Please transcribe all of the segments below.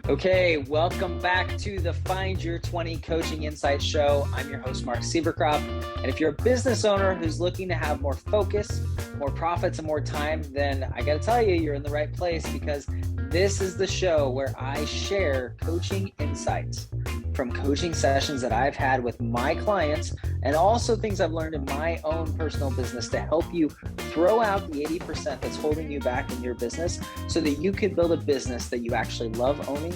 Okay, welcome back to the Find Your 20 Coaching Insights Show. I'm your host, Mark Siebercroft. And if you're a business owner who's looking to have more focus, more profits, and more time, then I got to tell you, you're in the right place, because this is the show where I share coaching insights from coaching sessions that I've had with my clients, and also things I've learned in my own personal business to help you throw out the 80% that's holding you back in your business so that you can build a business that you actually love owning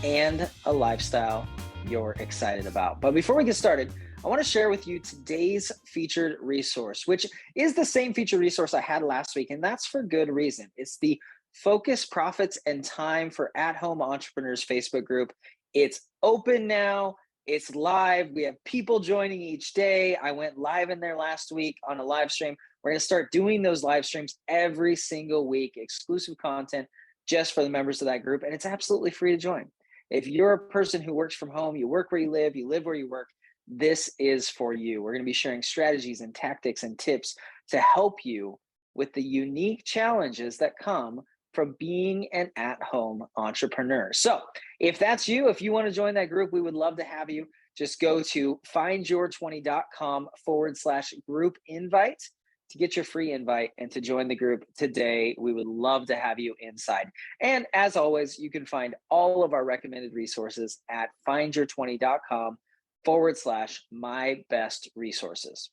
and a lifestyle you're excited about. But before we get started, I want to share with you today's featured resource, which is the same featured resource I had last week, and that's for good reason. It's the Focus, Profits, and Time for At-Home Entrepreneurs Facebook group. It's open now. It's live. We have people joining each day. I went live in there last week on a live stream. We're going to start doing those live streams every single week, exclusive content just for the members of that group, and it's absolutely free to join. If you're a person who works from home, you work where you live where you work, this is for you. We're going to be sharing strategies and tactics and tips to help you with the unique challenges that come from being an at-home entrepreneur. So if that's you, if you want to join that group, we would love to have you. Just go to findyour20.com/group invite to get your free invite and to join the group today. We would love to have you inside. And as always, you can find all of our recommended resources at findyour20.com/my best resources.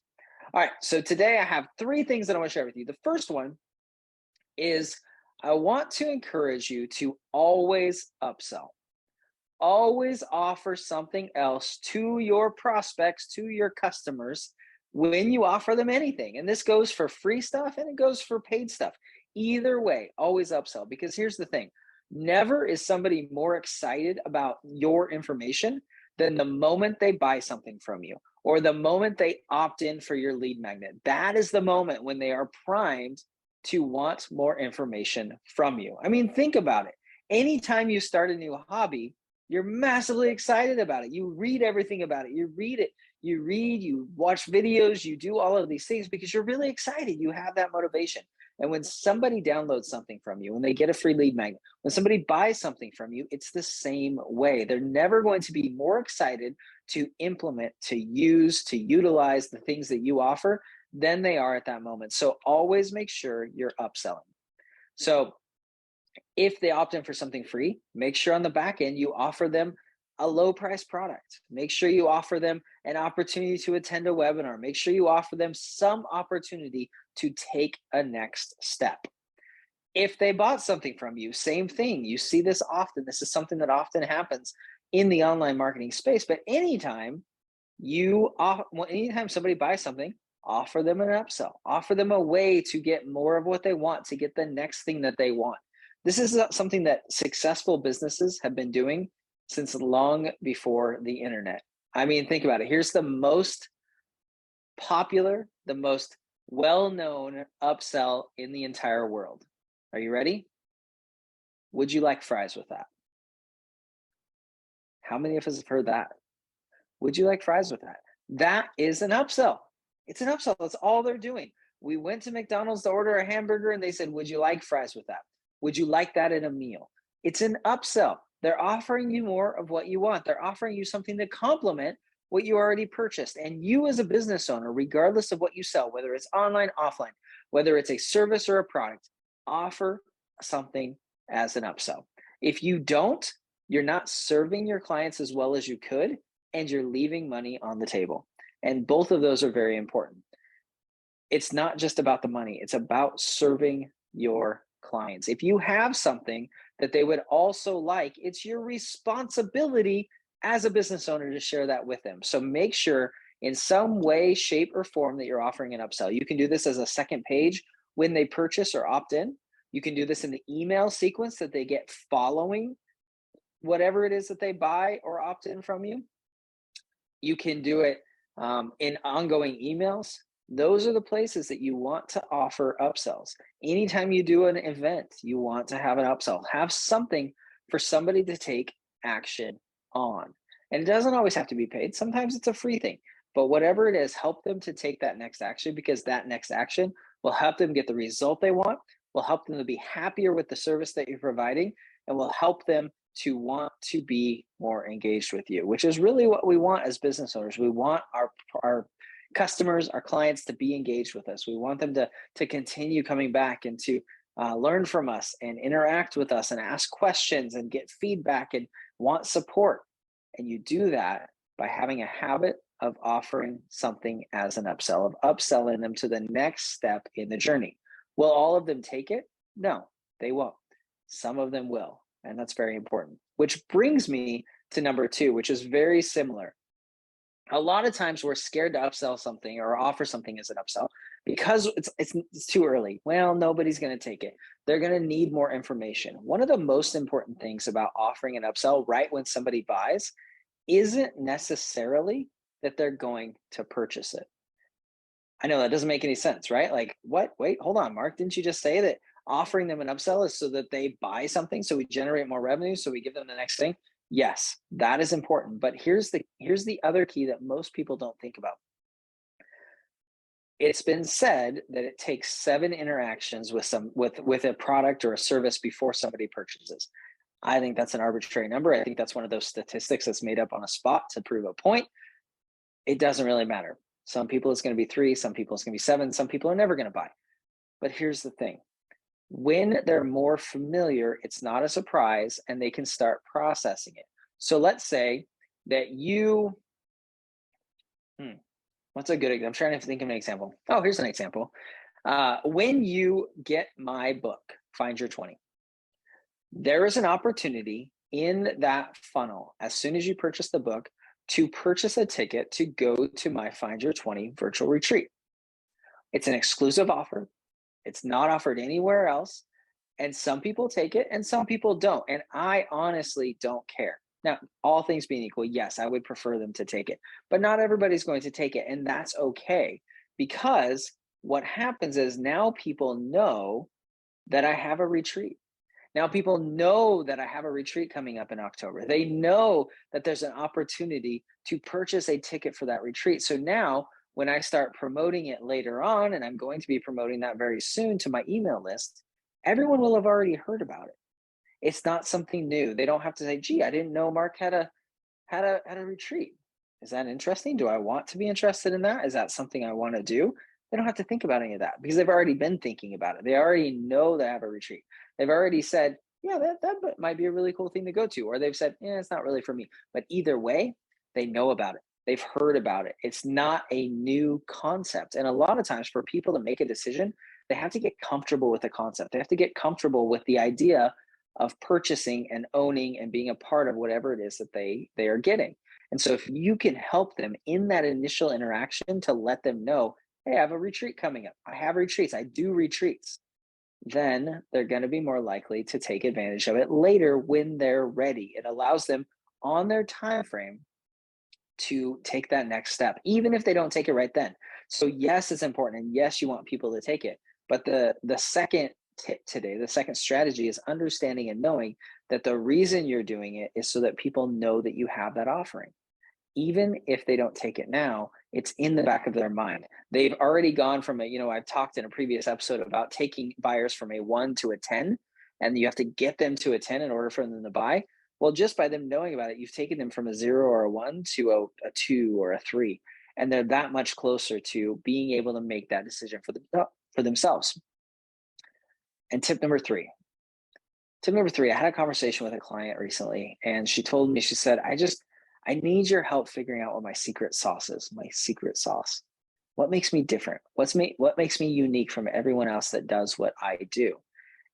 All right, so today I have three things that I want to share with you. The first one is I want to encourage you to always upsell. Always offer something else to your prospects, to your customers, when you offer them anything. And this goes for free stuff and it goes for paid stuff. Either way, always upsell, because here's the thing. Never is somebody more excited about your information than the moment they buy something from you or the moment they opt in for your lead magnet. That is the moment when they are primed to want more information from you. I mean, think about it. Anytime you start a new hobby, you're massively excited about it. You read everything about it. You read it. You watch videos, you do all of these things because you're really excited. You have that motivation. And when somebody downloads something from you, when they get a free lead magnet, when somebody buys something from you, it's the same way. They're never going to be more excited to implement, to use, to utilize the things that you offer than they are at that moment. So always make sure you're upselling. So if they opt in for something free, make sure on the back end you offer them a low price product. Make sure you offer them an opportunity to attend a webinar. Make sure you offer them some opportunity to take a next step. If they bought something from you, same thing. You see this often. This is something that often happens in the online marketing space. But anytime somebody buys something, offer them an upsell. Offer them a way to get more of what they want, to get the next thing that they want. This is something that successful businesses have been doing since long before the internet. I mean, think about it. Here's the most popular, the most well-known upsell in the entire world. Are you ready? Would you like fries with that? How many of us have heard that? Would you like fries with that? That is an upsell. It's an upsell. That's all they're doing. We went to McDonald's to order a hamburger and they said, would you like fries with that? Would you like that in a meal? It's an upsell. They're offering you more of what you want. They're offering you something to complement what you already purchased. And you as a business owner, regardless of what you sell, whether it's online, offline, whether it's a service or a product, offer something as an upsell. If you don't, you're not serving your clients as well as you could, and you're leaving money on the table. And both of those are very important. It's not just about the money. It's about serving your clients. If you have something that they would also like, it's your responsibility as a business owner to share that with them. So make sure in some way, shape, or form that you're offering an upsell. You can do this as a second page when they purchase or opt in. You can do this in the email sequence that they get following whatever it is that they buy or opt in from you. You can do it in ongoing emails. Those are the places that you want to offer upsells. Anytime you do an event, you want to have an upsell. Have something for somebody to take action on. And it doesn't always have to be paid. Sometimes it's a free thing. But whatever it is, help them to take that next action, because that next action will help them get the result they want, will help them to be happier with the service that you're providing, and will help them to want to be more engaged with you, which is really what we want as business owners. We want our customers, our clients to be engaged with us. We want them to continue coming back and to learn from us and interact with us and ask questions and get feedback and want support. And you do that by having a habit of offering something as an upsell, of upselling them to the next step in the journey. Will all of them take it? No, they won't. Some of them will. And that's very important, which brings me to number 2, which is very similar. A lot of times we're scared to upsell something or offer something as an upsell because it's too early. Well, nobody's going to take it. They're going to need more information. One of the most important things about offering an upsell right when somebody buys isn't necessarily that they're going to purchase it. I know that doesn't make any sense, right? Like, what? Wait, hold on, Mark. Didn't you just say that offering them an upsell is so that they buy something, so we generate more revenue, so we give them the next thing? Yes, that is important. But here's the other key that most people don't think about. It's been said that it takes 7 interactions with a product or a service before somebody purchases. I think that's an arbitrary number. I think that's one of those statistics that's made up on a spot to prove a point. It doesn't really matter. Some people it's going to be 3, some people it's going to be 7, some people are never going to buy. But here's the thing. When they're more familiar, it's not a surprise and they can start processing it. So let's say that what's a good example? I'm trying to think of an example. Oh, here's an example. When you get my book, Find Your 20, there is an opportunity in that funnel, as soon as you purchase the book, to purchase a ticket to go to my Find Your 20 virtual retreat. It's an exclusive offer. It's not offered anywhere else. And some people take it and some people don't. And I honestly don't care. Now, all things being equal, yes, I would prefer them to take it, but not everybody's going to take it. And that's okay, because what happens is now people know that I have a retreat. Now people know that I have a retreat coming up in October. They know that there's an opportunity to purchase a ticket for that retreat. So now when I start promoting it later on, and I'm going to be promoting that very soon to my email list, everyone will have already heard about it. It's not something new. They don't have to say, gee, I didn't know Mark had a retreat. Is that interesting? Do I want to be interested in that? Is that something I want to do? They don't have to think about any of that because they've already been thinking about it. They already know they have a retreat. They've already said, yeah, that might be a really cool thing to go to. Or they've said, yeah, it's not really for me. But either way, they know about it. They've heard about it. It's not a new concept. And a lot of times for people to make a decision, they have to get comfortable with the concept. They have to get comfortable with the idea of purchasing and owning and being a part of whatever it is that they are getting. And so if you can help them in that initial interaction to let them know, hey, I have a retreat coming up. I have retreats. I do retreats. Then they're going to be more likely to take advantage of it later when they're ready. It allows them on their time frame to take that next step, even if they don't take it right then. So yes, it's important. And yes, you want people to take it. But the second tip today, the second strategy is understanding and knowing that the reason you're doing it is so that people know that you have that offering. Even if they don't take it now, it's in the back of their mind. They've already gone from I've talked in a previous episode about taking buyers from a 1 to a 10, and you have to get them to a 10 in order for them to buy. Well, just by them knowing about it, you've taken them from a 0 or a 1 to a 2 or a 3. And they're that much closer to being able to make that decision for themselves. And tip number 3, I had a conversation with a client recently, and she told me, she said, I need your help figuring out what my secret sauce is, my secret sauce. What makes me different? What makes me unique from everyone else that does what I do?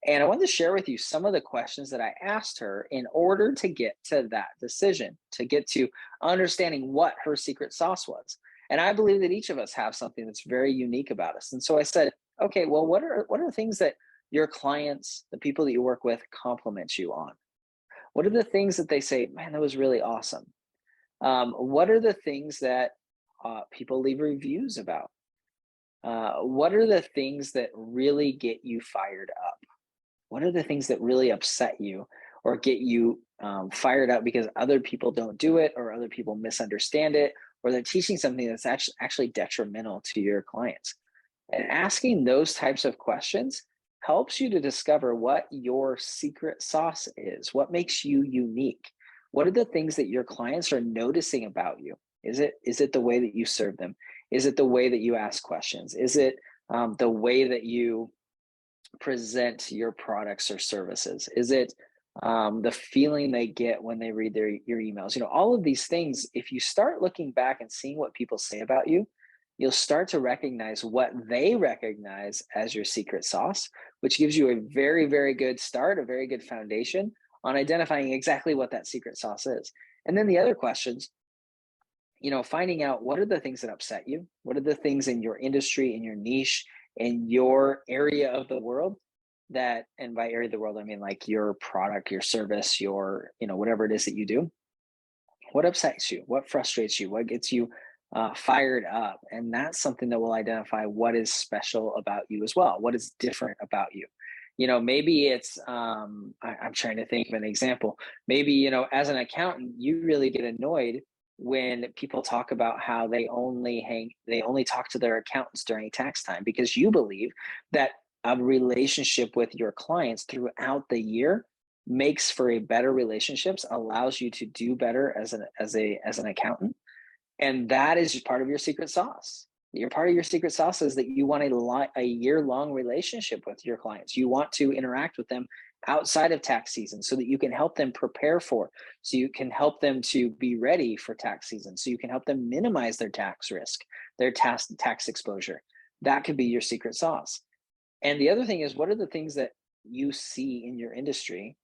And I wanted to share with you some of the questions that I asked her in order to get to that decision, to get to understanding what her secret sauce was. And I believe that each of us have something that's very unique about us. And so I said, okay, well, what are the things that your clients, the people that you work with, compliment you on? What are the things that they say, man, that was really awesome? What are the things that people leave reviews about? What are the things that really get you fired up? What are the things that really upset you or get you fired up because other people don't do it or other people misunderstand it or they're teaching something that's actually detrimental to your clients? And asking those types of questions helps you to discover what your secret sauce is, what makes you unique. What are the things that your clients are noticing about you? Is it the way that you serve them? Is it the way that you ask questions? Is it the way that you present your products or services? Is it the feeling they get when they read your emails? All of these things, if you start looking back and seeing what people say about you, you'll start to recognize what they recognize as your secret sauce, which gives you a very, very good start, a very good foundation on identifying exactly what that secret sauce is. And then the other questions, finding out what are the things that upset you? What are the things in your industry, in your niche, in your area of the world that, and by area of the world, I mean like your product, your service, your, whatever it is that you do. What upsets you? What frustrates you? What gets you fired up? And that's something that will identify what is special about you as well. What is different about you? Maybe it's, I'm trying to think of an example. Maybe, as an accountant, you really get annoyed when people talk about how they only talk to their accountants during tax time, because you believe that a relationship with your clients throughout the year makes for a better relationships, allows you to do better as an accountant. And that is part of your secret sauce. Part of your secret sauce is that you want a year-long relationship with your clients. You want to interact with them outside of tax season so that you can help them prepare so you can help them to be ready for tax season, so you can help them minimize their tax risk, their tax exposure. That could be your secret sauce. And the other thing is, what are the things that you see in your industry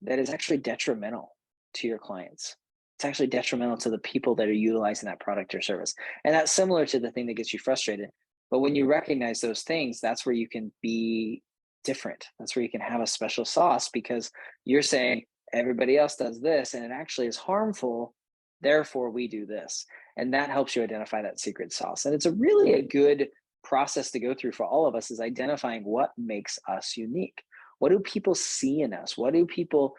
that is actually detrimental to your clients? It's actually detrimental to the people that are utilizing that product or service. And that's similar to the thing that gets you frustrated. But when you recognize those things, that's where you can be different. That's where you can have a special sauce, because you're saying everybody else does this and it actually is harmful. Therefore, we do this. And that helps you identify that secret sauce. And it's a good process to go through for all of us, is identifying what makes us unique. What do people see in us? Why do people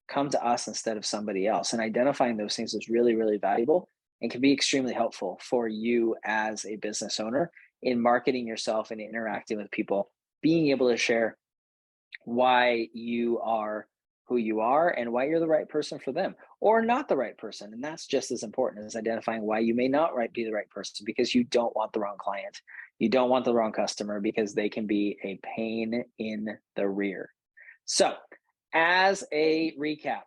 come to us instead of somebody else? And identifying those things is really, really valuable and can be extremely helpful for you as a business owner in marketing yourself and interacting with people, being able to share why you are who you are and why you're the right person for them or not the right person. And that's just as important as identifying why you may not be the right person, because you don't want the wrong client. You don't want the wrong customer, because they can be a pain in the rear. So as a recap,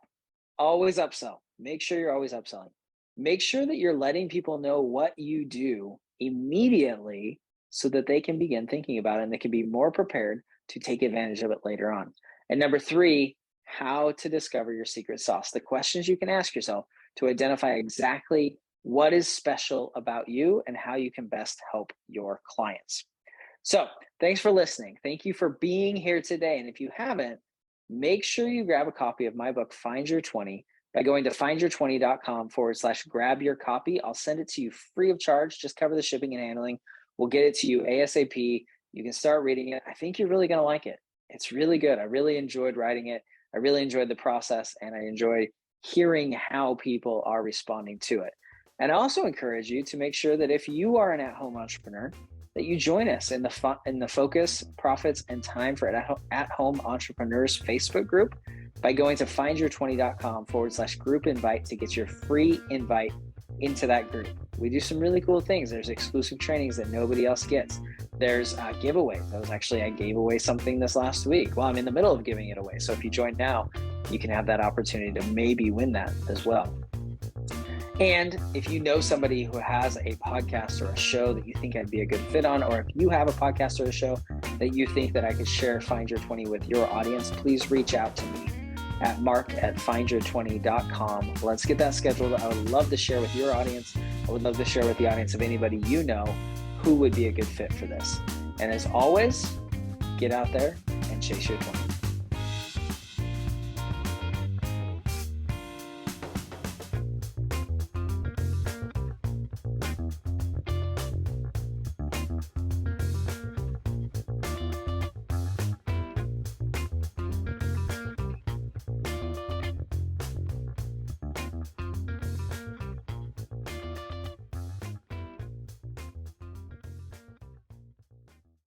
always upsell. Make sure you're always upselling. Make sure that you're letting people know what you do immediately so that they can begin thinking about it and they can be more prepared to take advantage of it later on. And number 3, how to discover your secret sauce. The questions you can ask yourself to identify exactly what is special about you and how you can best help your clients. So thanks for listening. Thank you for being here today. And if you haven't, make sure you grab a copy of my book, Find Your 20, by going to findyour20.com/grab your copy. I'll send it to you free of charge. Just cover the shipping and handling. We'll get it to you ASAP. You can start reading it. I think you're really going to like it. It's really good. I really enjoyed writing it. I really enjoyed the process, and I enjoy hearing how people are responding to it. And I also encourage you to make sure that if you are an at-home entrepreneur, that you join us in the Focus, Profits, and Time for At-Home Entrepreneurs Facebook group by going to findyour20.com/group invite to get your free invite into that group. We do some really cool things. There's exclusive trainings that nobody else gets. There's giveaways. I gave away something this last week. Well, I'm in the middle of giving it away. So if you join now, you can have that opportunity to maybe win that as well. And if you know somebody who has a podcast or a show that you think I'd be a good fit on, or if you have a podcast or a show that you think that I could share Find Your 20 with your audience, please reach out to me at mark@findyour20.com. Let's get that scheduled. I would love to share with your audience. I would love to share with the audience of anybody you know who would be a good fit for this. And as always, get out there and chase your 20.